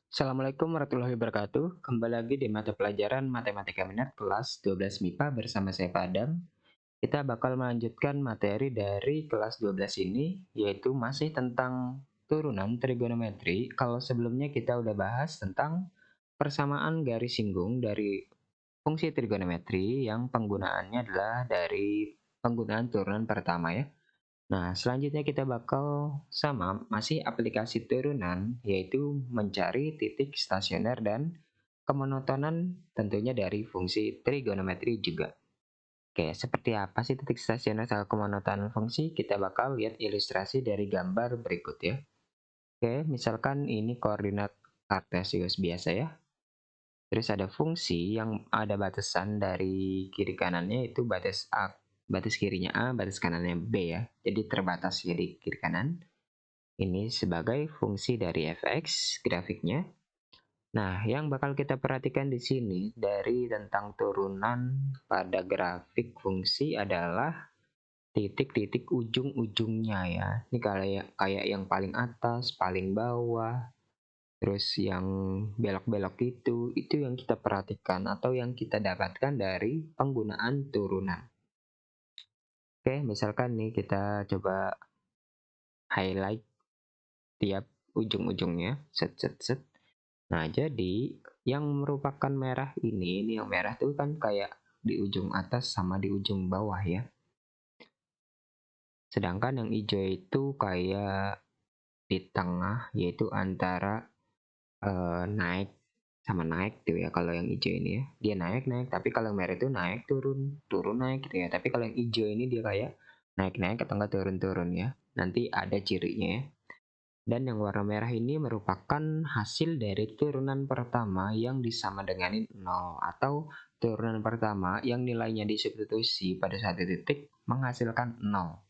Assalamualaikum warahmatullahi wabarakatuh. Kembali lagi di mata pelajaran Matematika Minat kelas 12 MIPA bersama saya Pak Adam. Kita bakal melanjutkan materi dari kelas 12 ini, yaitu masih tentang turunan trigonometri. Kalau sebelumnya kita udah bahas tentang persamaan garis singgung dari fungsi trigonometri yang penggunaannya adalah dari penggunaan turunan pertama ya. Nah, selanjutnya kita bakal sama masih aplikasi turunan, yaitu mencari titik stasioner dan kemonotonan tentunya dari fungsi trigonometri juga. Oke, seperti apa sih titik stasioner atau kemonotonan fungsi? Kita bakal lihat ilustrasi dari gambar berikut ya. Oke, misalkan ini koordinat kartesius biasa ya. Terus ada fungsi yang ada batasan dari kiri kanannya itu batas A, batas kirinya A, batas kanannya B ya. Jadi terbatas jadi kiri kanan. Ini sebagai fungsi dari fx grafiknya. Nah, yang bakal kita perhatikan di sini dari tentang turunan pada grafik fungsi adalah titik-titik ujung-ujungnya ya. Ini kayak yang paling atas, paling bawah, terus yang belok-belok itu yang kita perhatikan atau yang kita dapatkan dari penggunaan turunan. Oke, misalkan nih kita coba highlight tiap ujung-ujungnya, set set set. Nah, jadi yang merupakan merah ini yang merah tuh kan kayak di ujung atas sama di ujung bawah ya. Sedangkan yang hijau itu kayak di tengah, yaitu antara naik sama naik tuh ya. Kalau yang hijau ini ya, dia naik tapi kalau yang merah itu naik turun turun naik gitu ya. Tapi kalau yang hijau ini dia kayak naik naik atau enggak turun turun ya. Nanti ada cirinya ya. Dan yang warna merah ini merupakan hasil dari turunan pertama yang disama dengan 0 atau turunan pertama yang nilainya disubstitusi pada satu titik menghasilkan 0.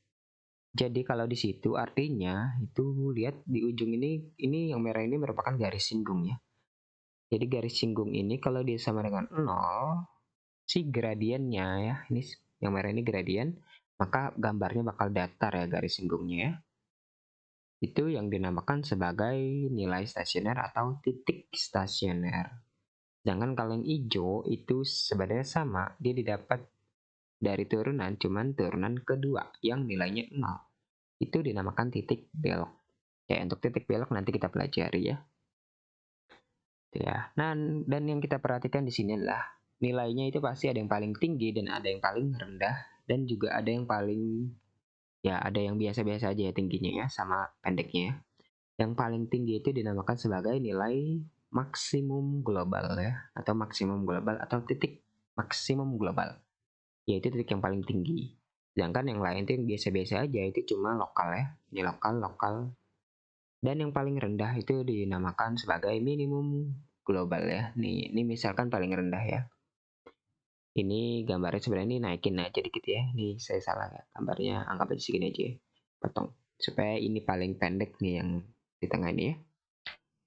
Jadi kalau di situ artinya itu lihat di ujung ini yang merah ini merupakan garis singgung ya. Jadi garis singgung ini kalau dia sama dengan 0, si gradiennya ya, ini yang merah ini gradien, maka gambarnya bakal datar ya garis singgungnya ya. Itu yang dinamakan sebagai nilai stasioner atau titik stasioner. Sedangkan kalau yang hijau itu sebenarnya sama, dia didapat dari turunan, cuman turunan kedua yang nilainya 0. Itu dinamakan titik belok. Ya, untuk titik belok nanti kita pelajari ya. Ya, dan yang kita perhatikan di sini adalah nilainya itu pasti ada yang paling tinggi dan ada yang paling rendah dan juga ada yang paling ya ada yang biasa-biasa aja ya tingginya ya sama pendeknya ya. Yang paling tinggi itu dinamakan sebagai nilai maksimum global ya, atau maksimum global atau titik maksimum global, yaitu titik yang paling tinggi. Sedangkan yang lain itu yang biasa-biasa aja, itu cuma lokal ya, ini lokal. Dan yang paling rendah itu dinamakan sebagai minimum global ya. Ini misalkan paling rendah ya. Ini gambarnya sebenarnya ini naikin aja dikit ya. Ini saya salah ya. Gambarnya anggap aja segini aja. Potong. Supaya ini paling pendek nih yang di tengah ini ya.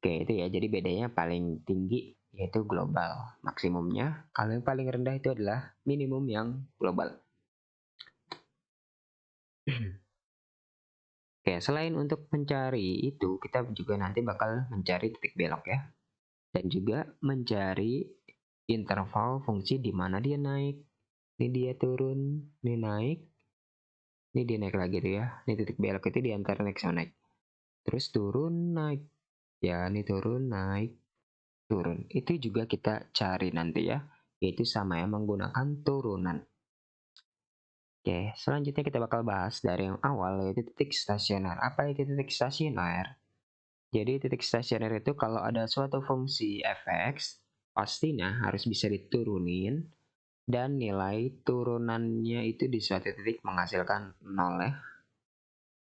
Oke, itu ya. Jadi bedanya paling tinggi yaitu global maksimumnya. Kalau yang paling rendah itu adalah minimum yang global. Oke, selain untuk mencari itu, kita juga nanti bakal mencari titik belok ya. Dan juga mencari interval fungsi di mana dia naik. Ini dia turun, ini naik, ini dia naik lagi tuh ya. Ini titik belok itu di antara naik sama naik. Terus turun, naik. Ya, ini turun, naik, turun. Itu juga kita cari nanti ya, yaitu sama ya menggunakan turunan. Oke, selanjutnya kita bakal bahas dari yang awal yaitu titik stasioner. Apa itu titik stasioner? Jadi titik stasioner itu kalau ada suatu fungsi fx, pastinya harus bisa diturunin dan nilai turunannya itu di suatu titik menghasilkan 0 ya.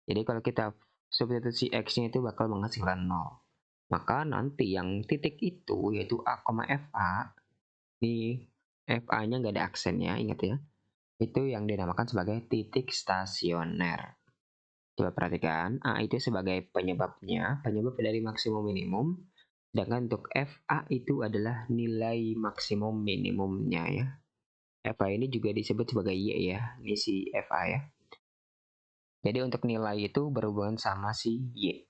Jadi kalau kita substitusi x-nya itu bakal menghasilkan 0. Maka nanti yang titik itu yaitu A, FA, di FA-nya nggak ada aksennya, ingat ya. Itu yang dinamakan sebagai titik stasioner. Coba perhatikan, A itu sebagai penyebabnya, penyebab dari maksimum minimum. Sedangkan untuk FA itu adalah nilai maksimum minimumnya ya. FA ini juga disebut sebagai Y ya, ini si FA ya. Jadi untuk nilai itu berhubungan sama si Y.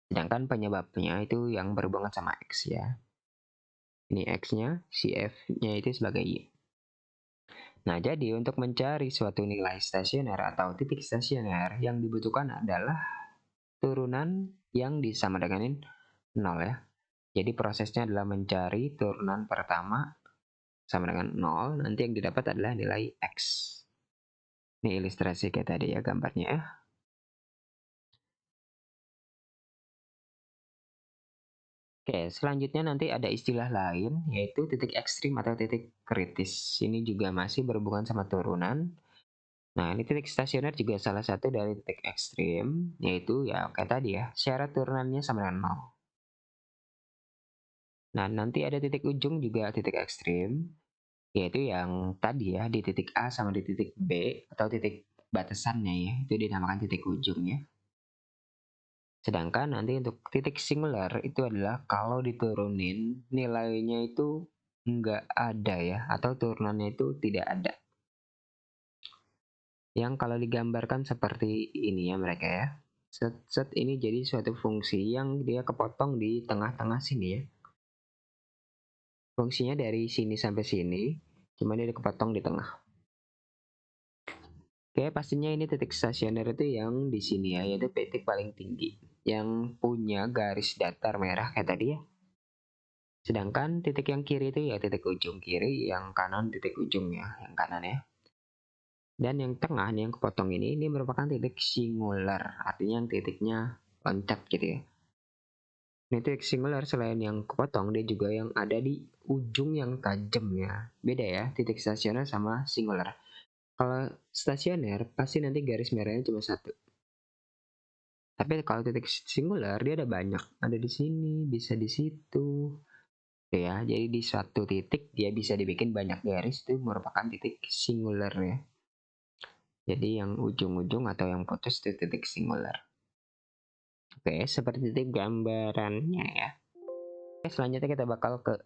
Sedangkan penyebabnya itu yang berhubungan sama X ya. Ini X-nya, si F-nya itu sebagai Y. Nah, jadi untuk mencari suatu nilai stasioner atau titik stasioner yang dibutuhkan adalah turunan yang disama dengan 0 ya. Jadi prosesnya adalah mencari turunan pertama sama dengan 0, nanti yang didapat adalah nilai X. Ini ilustrasi kayak tadi ya gambarnya ya. Oke, selanjutnya nanti ada istilah lain yaitu titik ekstrim atau titik kritis. Ini juga masih berhubungan sama turunan. Nah, ini titik stasioner juga salah satu dari titik ekstrim, yaitu ya kayak tadi ya, syarat turunannya sama dengan 0. Nah, nanti ada titik ujung juga titik ekstrim, yaitu yang tadi ya, di titik A sama di titik B, atau titik batasannya ya, itu dinamakan titik ujung ya. Sedangkan nanti untuk titik singular itu adalah kalau diturunin nilainya itu nggak ada ya, atau turunannya itu tidak ada. Yang kalau digambarkan seperti ini ya mereka ya. Set ini jadi suatu fungsi yang dia kepotong di tengah-tengah sini ya. Fungsinya dari sini sampai sini, cuma dia kepotong di tengah. Oke, pastinya ini titik stasioner itu yang di sini ya, yaitu titik paling tinggi yang punya garis datar merah kayak tadi ya. Sedangkan titik yang kiri itu ya titik ujung kiri, yang kanan titik ujung ya, yang kanan ya. Dan yang tengah nih yang kepotong ini merupakan titik singular, artinya yang titiknya loncat gitu ya. Ini titik singular selain yang kepotong, dia juga yang ada di ujung yang tajam ya. Beda ya, titik stasioner sama singular. Kalau stasioner, pasti nanti garis merahnya cuma satu. Tapi kalau titik singular, dia ada banyak. Ada di sini, bisa di situ. Ya, jadi di suatu titik dia bisa dibikin banyak garis, itu merupakan titik singular ya. Jadi yang ujung-ujung atau yang putus itu titik singular. Oke, seperti itu gambarannya ya. Oke, selanjutnya kita bakal ke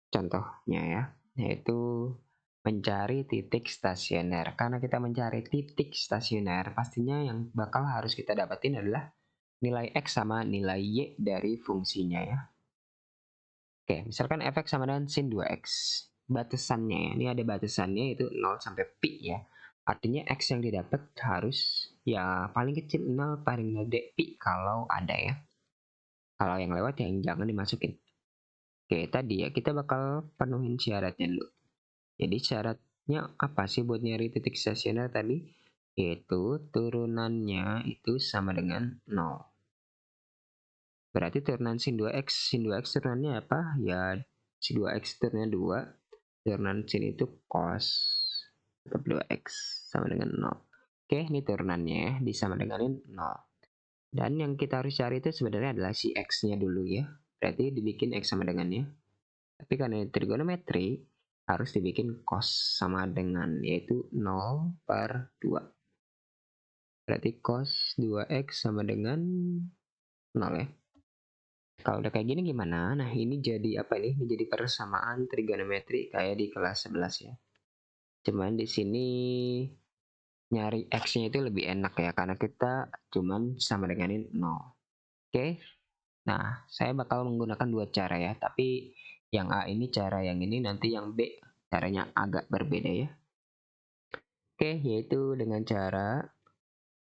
contohnya ya, yaitu mencari titik stasioner. Karena kita mencari titik stasioner, pastinya yang bakal harus kita dapatin adalah nilai X sama nilai Y dari fungsinya ya. Oke, misalkan fx sama dengan sin 2x. Batasannya ya, ini ada batasannya itu 0 sampai pi ya. Artinya X yang didapat harus ya paling kecil 0, paling gede pi kalau ada ya. Kalau yang lewat ya jangan dimasukin. Oke, tadi ya kita bakal penuhin syaratnya dulu. Jadi syaratnya apa sih buat nyari titik stasioner tadi? Yaitu turunannya itu sama dengan 0. Berarti turunan sin 2x. Sin 2x turunannya apa? Ya sin 2x turunannya 2. Turunan sin itu cos 2x sama dengan 0. Oke, ini turunannya ya, disama denganin 0. Dan yang kita harus cari itu sebenarnya adalah si x-nya dulu ya. Berarti dibikin x sama dengannya. Tapi karena trigonometri, harus dibikin cos sama dengan, yaitu 0 per 2. Berarti cos 2x sama dengan 0 ya. Kalau udah kayak gini gimana? Nah, ini jadi apa nih? Ini jadi persamaan trigonometri kayak di kelas 11 ya. Cuman di sini nyari X-nya itu lebih enak ya, karena kita cuman sama denganin 0. Oke, nah saya bakal menggunakan dua cara ya, tapi yang A ini cara yang ini, nanti yang B caranya agak berbeda ya. Oke, yaitu dengan cara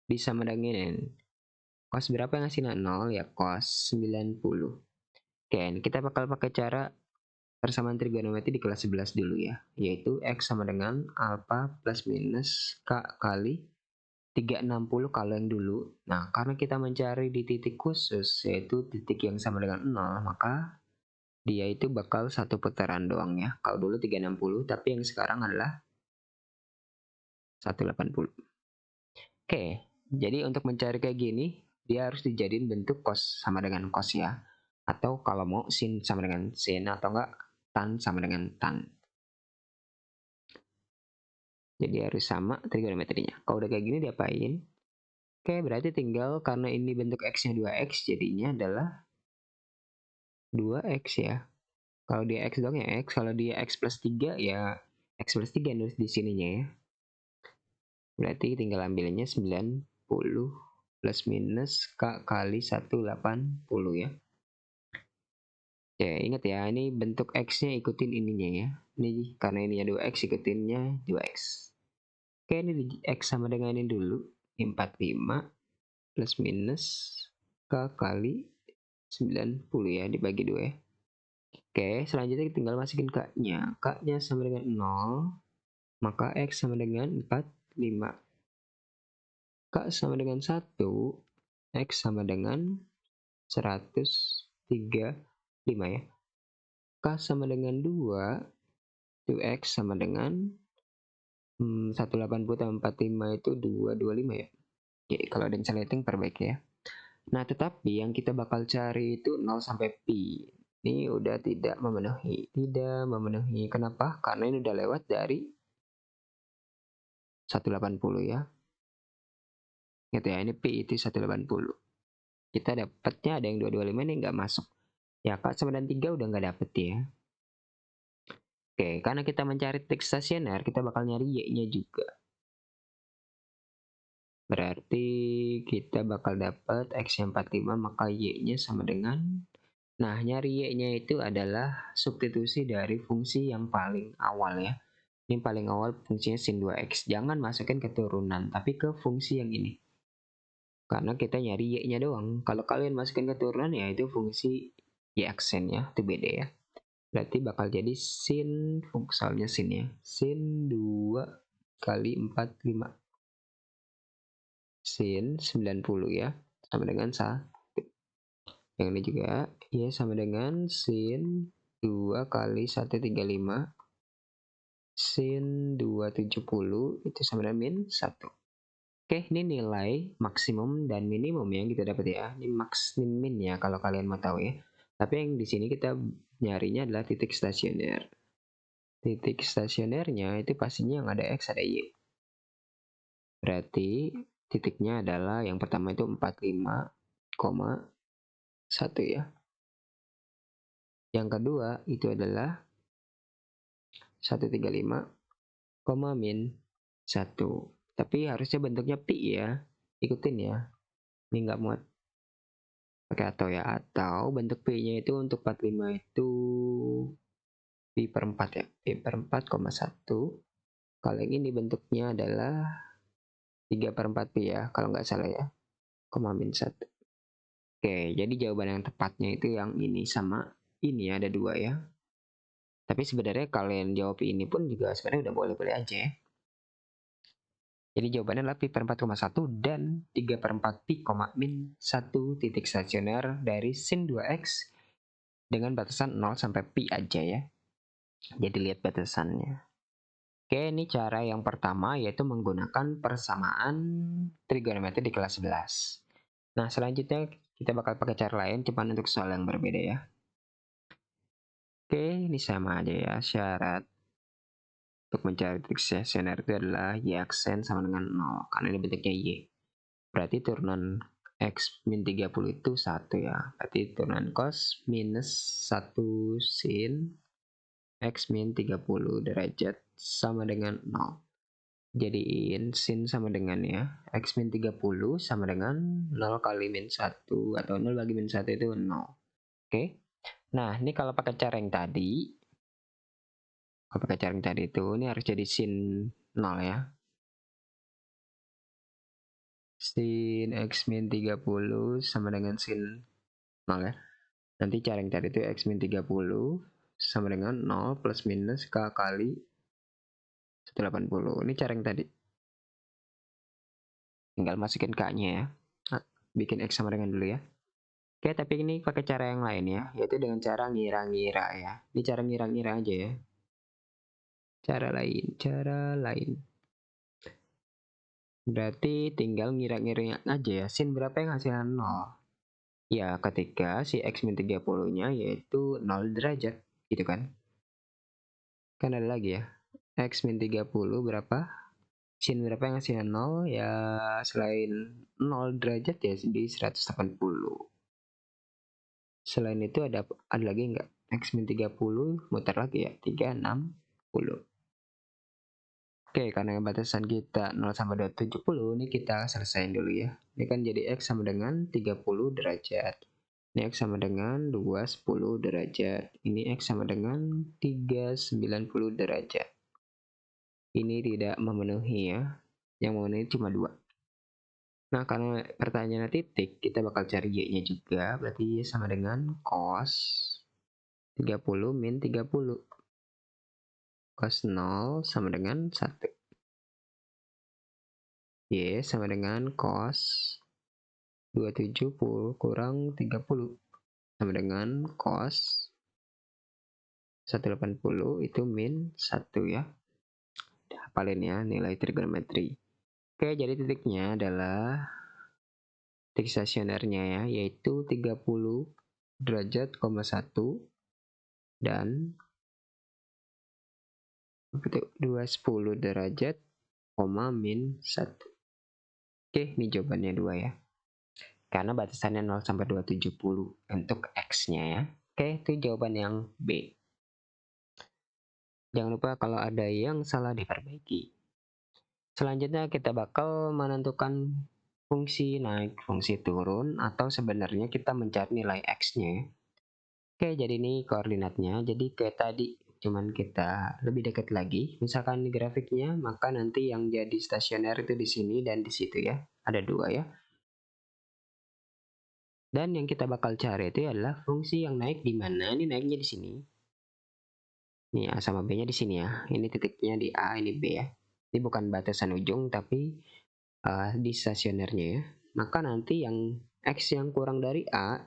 bisa mendengin cos berapa yang hasilnya 0 ya, cos 90. Oke, kita bakal pakai cara persamaan trigonometri di kelas 11 dulu ya, yaitu X sama dengan alpha plus minus K kali 360 kalau yang dulu. Nah, karena kita mencari di titik khusus, yaitu titik yang sama dengan 0, maka dia itu bakal satu putaran doang ya. Kalau dulu 360, tapi yang sekarang adalah 180. Oke, jadi untuk mencari kayak gini, dia harus dijadiin bentuk cos sama dengan cos ya. Atau kalau mau sin sama dengan sin, atau enggak tan sama dengan tan. Jadi harus sama trigonometrinya. Kalau udah kayak gini diapain? Oke, berarti tinggal karena ini bentuk X-nya 2X, jadinya adalah 2X ya. Kalau dia X dong ya X, kalau dia X plus 3 ya X plus 3 nulis di sininya ya. Berarti tinggal ambilnya 90 plus minus K kali 180 ya. Oke, ingat ya, ini bentuk X-nya ikutin ininya ya. Ini karena ininya 2X, ikutinnya 2X. Oke, ini di X sama dengan ini dulu. 45 plus minus K kali 90 ya, dibagi 2 ya. Oke, selanjutnya tinggal masukin K-nya. K-nya sama dengan 0, maka X sama dengan 45. K sama dengan 1, X sama dengan 135 ya. K sama dengan 2, itu X sama dengan 180 tambah 45 itu 225 ya. Jadi kalau ada yang seleting perbaiki ya. Nah, tetapi yang kita bakal cari itu 0 sampai pi. Ini udah tidak memenuhi. Tidak memenuhi. Kenapa? Karena ini udah lewat dari 180 ya. Gitu ya, ini pi itu 180. Kita dapatnya ada yang 225, ini nggak masuk. Ya, K sama dengan 3 udah nggak dapet ya. Oke, karena kita mencari titik stasioner, kita bakal nyari Y-nya juga. Berarti kita bakal dapat X-nya 45, maka Y-nya sama dengan... Nah, nyari Y-nya itu adalah substitusi dari fungsi yang paling awal ya. Ini paling awal fungsinya sin 2X. Jangan masukin keturunan, tapi ke fungsi yang ini. Karena kita nyari Y-nya doang. Kalau kalian masukin keturunan ya itu fungsi Y aksen ya, itu beda ya. Berarti bakal jadi sin, fungsinya sin ya. Sin 2 kali 45. Sin 90 ya. Sama dengan 1. Yang ini juga ya sama dengan sin 2 kali 135. Sin 270 itu sama dengan min 1. Oke, ini nilai maksimum dan minimum yang kita dapat ya. Ini max min ya kalau kalian mau tahu ya. Tapi yang di sini kita nyarinya adalah titik stasioner. Titik stasionernya itu pastinya yang ada X ada Y. Berarti titiknya adalah yang pertama itu 45,1 ya. Yang kedua itu adalah 135, min 1. Tapi harusnya bentuknya pi ya. Ikutin ya. Ini nggak muat pakai atau ya. Atau bentuk pi-nya itu untuk 45 itu pi per 4 ya. Pi per 4,1. Kalau yang ini bentuknya adalah 3 per 4 pi ya. Kalau nggak salah ya. Min 1. Oke, jadi jawaban yang tepatnya itu yang ini sama ini ada 2 ya. Tapi sebenarnya kalian jawab ini pun juga sebenarnya udah boleh-boleh aja ya. Jadi jawabannya adalah pi per 4,1 dan 3 per 4 pi, min 1 titik stasioner dari sin 2x dengan batasan 0 sampai pi aja ya. Jadi lihat batasannya. Oke, ini cara yang pertama yaitu menggunakan persamaan trigonometri di kelas 11. Nah, selanjutnya kita bakal pakai cara lain, cuman untuk soal yang berbeda ya. Oke, ini sama aja ya. Syarat untuk mencari titik stasioner itu adalah Y aksen sama dengan 0, karena ini bentuknya Y. Berarti turunan X min 30 itu 1 ya. Berarti turunan cos minus 1 sin X min 30 derajat sama dengan 0. Jadiin sin sama dengan ya. X min 30 sama dengan 0 kali min 1 atau 0 bagi min 1 itu 0. Oke. Nah, ini kalau pakai cara yang tadi, itu ini harus jadi sin 0 ya. Sin X min 30 sama dengan sin 0 ya. Nanti cara yang tadi itu X min 30 sama dengan 0 plus minus K kali 180. Ini cara yang tadi. Tinggal masukin K-nya ya. Bikin X sama dengan dulu ya. Oke, tapi ini pakai cara yang lain ya. Yaitu dengan cara ngira-ngira ya. Ini cara ngira-ngira aja ya. Cara lain. Berarti tinggal ngira-ngira aja ya. Sin berapa yang hasilnya 0? Ya, ketika si X min 30-nya yaitu 0 derajat. Gitu kan. Kan ada lagi ya. X min 30 berapa? Sin berapa yang hasilnya 0? Ya, selain 0 derajat ya di 180. Selain itu ada lagi nggak? X min 30 muter lagi ya. 360. Oke, karena batasan kita 0 sampai 270, ini kita selesaiin dulu ya. Ini kan jadi X sama dengan 30 derajat. Ini X sama dengan 210 derajat. Ini X sama dengan 390 derajat. Ini tidak memenuhi ya. Yang memenuhi cuma 2. Nah, karena pertanyaannya titik, kita bakal cari Y-nya juga. Berarti Y sama dengan cos 30 min 30. Cos 0 sama dengan 1. Y sama dengan cos 270 kurang 30 sama dengan cos 180 itu min 1 ya. Hafalin ya nilai trigonometri. Oke, jadi titiknya adalah titik stasionernya ya, yaitu 30 derajat, 1 dan 210 derajat, min 1. Oke, ini jawabannya 2 ya. Karena batasannya 0 sampai 270 untuk X-nya ya. Oke, itu jawaban yang B. Jangan lupa kalau ada yang salah diperbaiki. Selanjutnya kita bakal menentukan fungsi naik, fungsi turun, atau sebenarnya kita mencari nilai X-nya ya. Oke, jadi ini koordinatnya. Jadi kayak tadi, cuman kita lebih dekat lagi. Misalkan di grafiknya, maka nanti yang jadi stasioner itu di sini dan di situ ya. Ada 2 ya. Dan yang kita bakal cari itu adalah fungsi yang naik di mana. Ini naiknya di sini. Ini A sama B-nya di sini ya. Ini titiknya di A, ini B ya. Ini bukan batasan ujung, tapi di stasionernya ya. Maka nanti yang X yang kurang dari A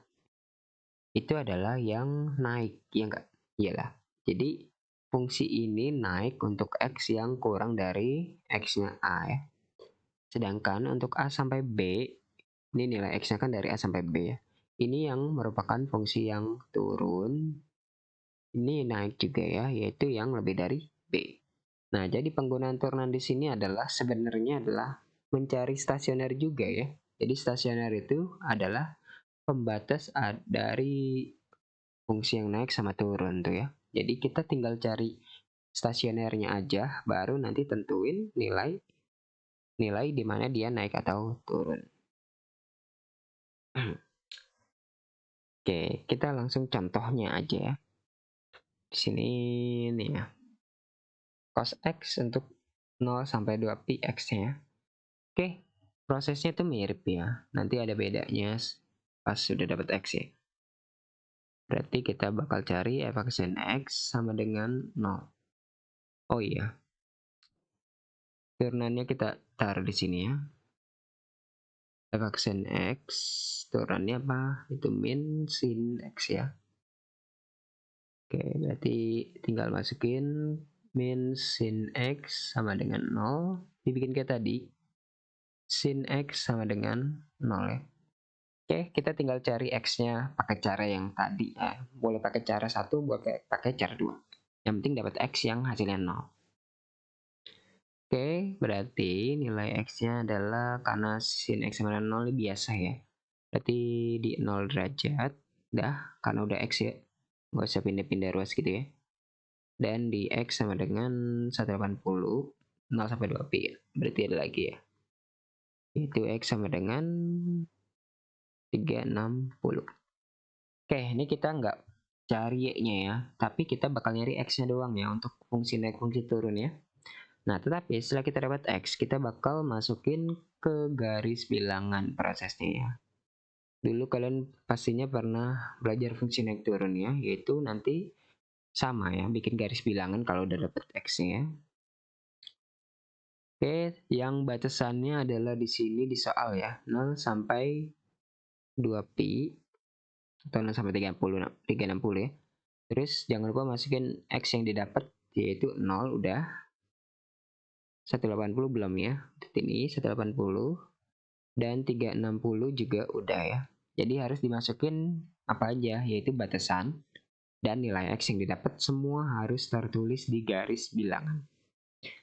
itu adalah yang naik, ya enggak? Iyalah. Jadi fungsi ini naik untuk X yang kurang dari X-nya A ya. Sedangkan untuk A sampai B, ini nilai X-nya kan dari A sampai B ya. Ini yang merupakan fungsi yang turun. Ini naik juga ya, yaitu yang lebih dari B. Nah, jadi penggunaan turunan di sini adalah sebenarnya adalah mencari stasioner juga ya. Jadi stasioner itu adalah pembatas dari fungsi yang naik sama turun tuh ya. Jadi kita tinggal cari stasionernya aja, baru nanti tentuin nilai di mana dia naik atau turun. Oke, kita langsung contohnya aja ya. Di sini nih ya. Cos X untuk 0 sampai 2pi X-nya. Oke, prosesnya tuh mirip ya. Nanti ada bedanya pas sudah dapat X ya. Berarti kita bakal cari f(x) X sama dengan 0. Oh iya, turunannya kita taruh di sini ya. f(x) X turunannya apa? Itu min sin X ya. Oke, berarti tinggal masukin min sin X sama dengan 0. Dibikin kayak tadi. Sin X sama dengan 0 ya. Oke, kita tinggal cari X-nya pakai cara yang tadi ya. Boleh pakai cara 1, boleh pakai cara 2. Yang penting dapat X yang hasilnya 0. Oke, berarti nilai X-nya adalah karena sin X sama dengan 0 ini biasa ya. Berarti di 0 derajat. Dah, karena udah X ya. Nggak usah pindah-pindah ruas gitu ya. Dan di X sama dengan 180. 0 sampai 2pi ya. Berarti ada lagi ya. Itu X sama dengan 360. Oke, ini kita nggak cari Y-nya ya, tapi kita bakal nyari X-nya doang ya untuk fungsi naik, fungsi turun ya. Nah, tetapi setelah kita dapat X, kita bakal masukin ke garis bilangan prosesnya ya. Dulu kalian pastinya pernah belajar fungsi naik turun ya, yaitu nanti sama ya, bikin garis bilangan kalau udah dapat X-nya ya. Oke, yang batasannya adalah di sini di soal ya, 0 sampai 2pi atau 0 sampai 360 ya. Terus jangan lupa masukin X yang didapat, yaitu 0 udah. 180 belum ya. Ini 180 dan 360 juga udah ya. Jadi harus dimasukin apa aja, yaitu batasan dan nilai X yang didapat semua harus tertulis di garis bilangan.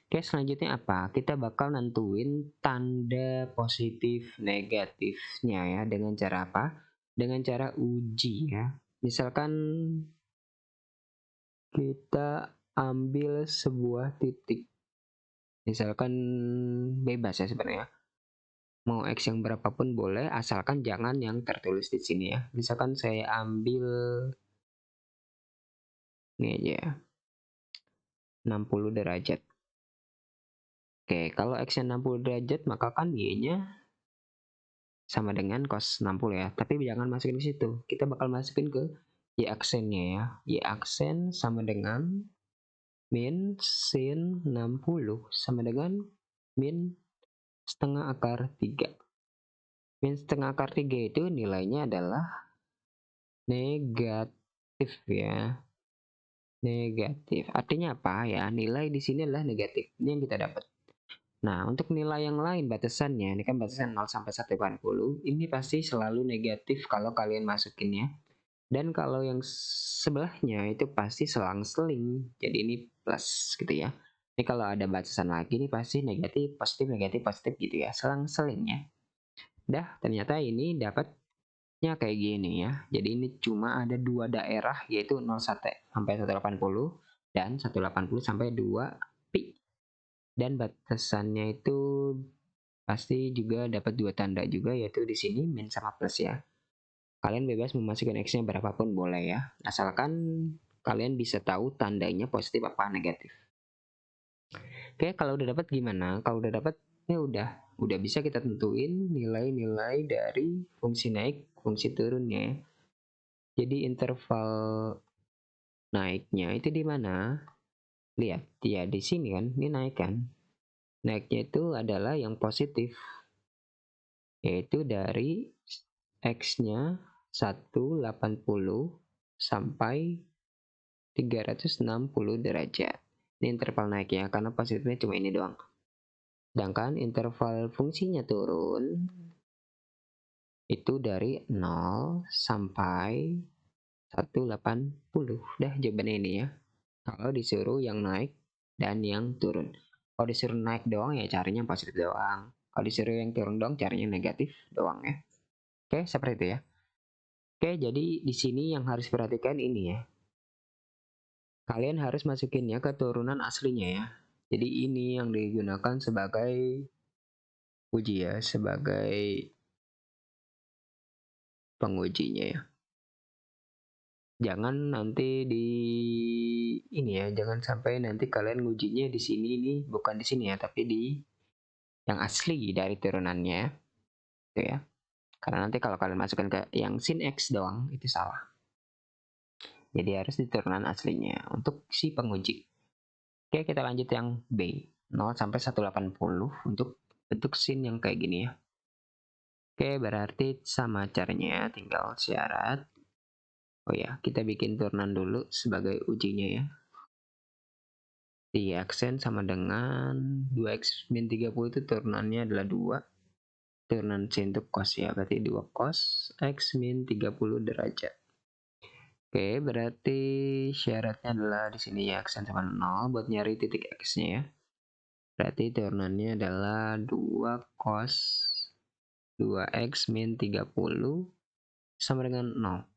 Oke, selanjutnya apa? Kita bakal nentuin tanda positif negatifnya ya. Dengan cara apa? Dengan cara uji ya. Misalkan kita ambil sebuah titik. Misalkan bebas ya sebenarnya. Mau X yang berapapun boleh, asalkan jangan yang tertulis di sini ya. Misalkan saya ambil ini aja ya, 60 derajat. Oke, kalau X-nya 60 derajat, maka kan Y-nya sama dengan cos 60 ya. Tapi jangan masukin ke situ. Kita bakal masukin ke Y aksennya ya. Y aksen sama dengan min sin 60 sama dengan min setengah akar 3. Min setengah akar 3 itu nilainya adalah negatif ya. Negatif. Artinya apa ya? Nilai di sini adalah negatif. Ini yang kita dapat. Nah, untuk nilai yang lain batasannya, ini kan batasan 0 sampai 180, ini pasti selalu negatif kalau kalian masukinnya. Dan kalau yang sebelahnya itu pasti selang-seling. Jadi ini plus gitu ya. Ini kalau ada batasan lagi ini pasti negatif, positif gitu ya. Selang-selingnya. Dah, ternyata ini dapatnya kayak gini ya. Jadi ini cuma ada dua daerah yaitu 01 sampai 180 dan 180 sampai 2 pi. Dan batasannya itu pasti juga dapat dua tanda juga yaitu di sini min sama plus ya. Kalian bebas memasukkan X-nya berapapun boleh ya. Asalkan kalian bisa tahu tandanya positif apa negatif. Oke, kalau udah dapat gimana? Kalau udah dapat ya udah bisa kita tentuin nilai-nilai dari fungsi naik, fungsi turunnya. Jadi interval naiknya itu di mana? Lihat, ya di sini kan, ini naik kan. Naiknya itu adalah yang positif, yaitu dari X-nya 180 sampai 360 derajat. Ini interval naiknya, karena positifnya cuma ini doang. Sedangkan interval fungsinya turun, itu dari 0 sampai 180. Dah jawabannya ini ya. Kalau disuruh yang naik dan yang turun. Kalau disuruh naik doang ya carinya yang positif doang. Kalau disuruh yang turun doang carinya yang negatif doang ya. Oke, seperti itu ya. Oke, jadi di sini yang harus perhatikan ini ya. Kalian harus masukinnya ke turunan aslinya ya. Jadi ini yang digunakan sebagai uji ya, sebagai pengujinya ya. Jangan nanti di ini ya, jangan sampai nanti kalian ngujinya di sini nih, bukan di sini ya, tapi di yang asli dari turunannya. Gitu ya. Karena nanti kalau kalian masukkan ke yang sin X doang itu salah. Jadi harus di turunan aslinya untuk si penguji. Oke, kita lanjut yang B. 0 sampai 180 untuk bentuk sin yang kayak gini ya. Oke, berarti sama caranya, tinggal syarat. Oh ya, kita bikin turunan dulu sebagai ujinya ya. Di aksen sama dengan 2x min 30 itu turunannya adalah 2. Turunan sin untuk cos ya, berarti 2 cos x min 30 derajat. Oke, berarti syaratnya adalah di sini ya aksen sama 0 buat nyari titik x-nya ya. Berarti turunannya adalah 2 cos 2x min 30 sama dengan 0.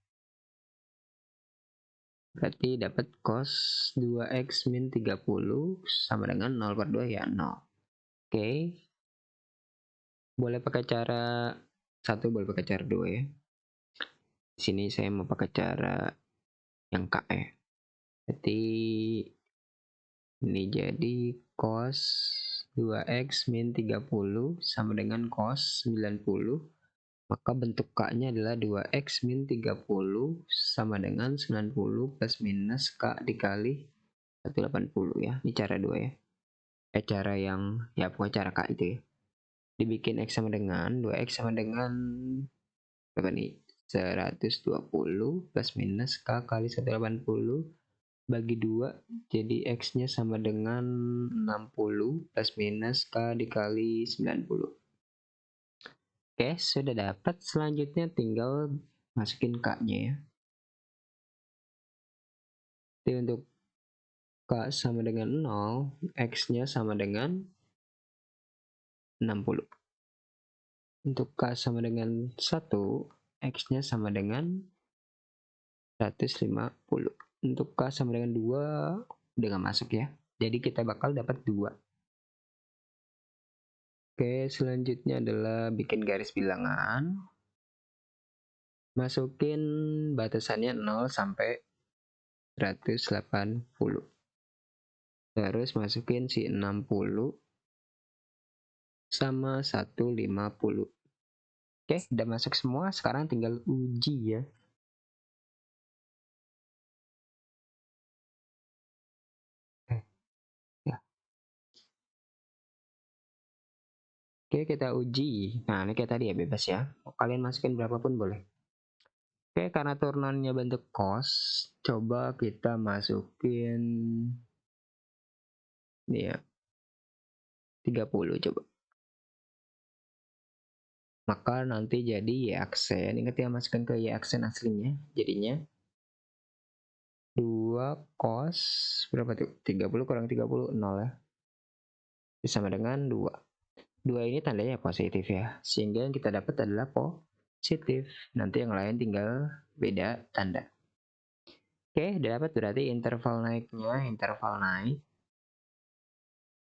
Berarti dapat cos 2x min 30 sama dengan 0 per 2 ya 0. Oke. Boleh pakai cara 1, boleh pakai cara 2 ya. Di sini saya mau pakai cara yang K ya. Berarti ini jadi cos 2x min 30 sama dengan cos 90. Maka bentuk K-nya adalah 2x min 30 sama dengan 90 plus minus K dikali 180 ya. Ini cara 2 ya. Cara yang, ya pokoknya cara K itu ya. Dibikin X sama dengan, 2x sama dengan, berapa nih? 120 plus minus K kali 180 bagi 2. Jadi X-nya sama dengan 60 plus minus K dikali 90. Oke, sudah dapat. Selanjutnya tinggal masukin K-nya ya. Jadi untuk K sama dengan 0, X-nya sama dengan 60. Untuk K sama dengan 1, X-nya sama dengan 150. Untuk K sama dengan 2, udah gak masuk ya. Jadi kita bakal dapat 2. Oke, selanjutnya adalah bikin garis bilangan. Masukin batasannya 0 sampai 180. Terus masukin si 60 sama 150. Oke, udah masuk semua. Sekarang tinggal uji ya. Oke, kita uji. Nah, ini kayak tadi ya, bebas ya. Kalian masukin berapapun boleh. Oke, karena turunannya bentuk cos, coba kita masukin ini ya, 30 coba. Maka nanti jadi Y aksen. Ingat ya, masukkan ke Y aksen aslinya. Jadinya 2 cos berapa tuh? 30 kurang 30, 0 ya. Sama dengan 2. 2 ini tandanya positif ya. Sehingga yang kita dapat adalah positif. Nanti yang lain tinggal beda tanda. Oke, udah dapat berarti interval naiknya, interval naik.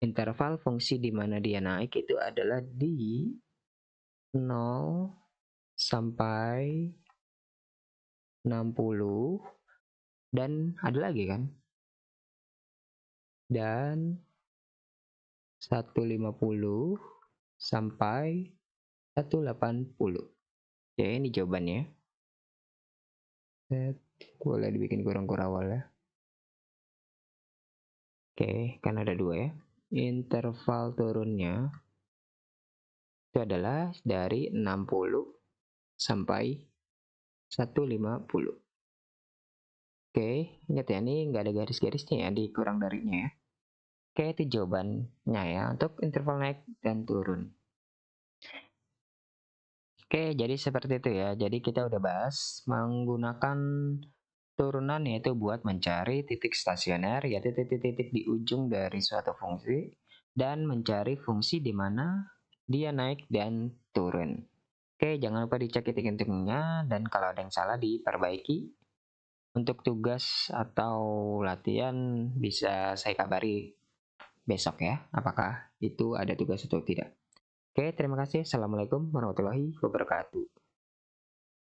Interval fungsi di mana dia naik itu adalah di 0 sampai 60 dan ada lagi kan? Dan 150 sampai 180. Ya, ini jawabannya. Boleh dibikin kurang-kurang awal ya. Oke, kan ada 2 ya. Interval turunnya itu adalah dari 60 sampai 150. Oke, ingat ya, ini nggak ada garis-garisnya ya di kurang darinya ya. Oke, itu jawabannya ya untuk interval naik dan turun. Oke, jadi seperti itu ya. Jadi kita udah bahas menggunakan turunan yaitu buat mencari titik stasioner, yaitu titik-titik di ujung dari suatu fungsi, dan mencari fungsi di mana dia naik dan turun. Oke, jangan lupa dicek titik-titiknya, dan kalau ada yang salah diperbaiki. Untuk tugas atau latihan bisa saya kabari besok ya, apakah itu ada tugas atau tidak. Oke, terima kasih. Assalamualaikum warahmatullahi wabarakatuh.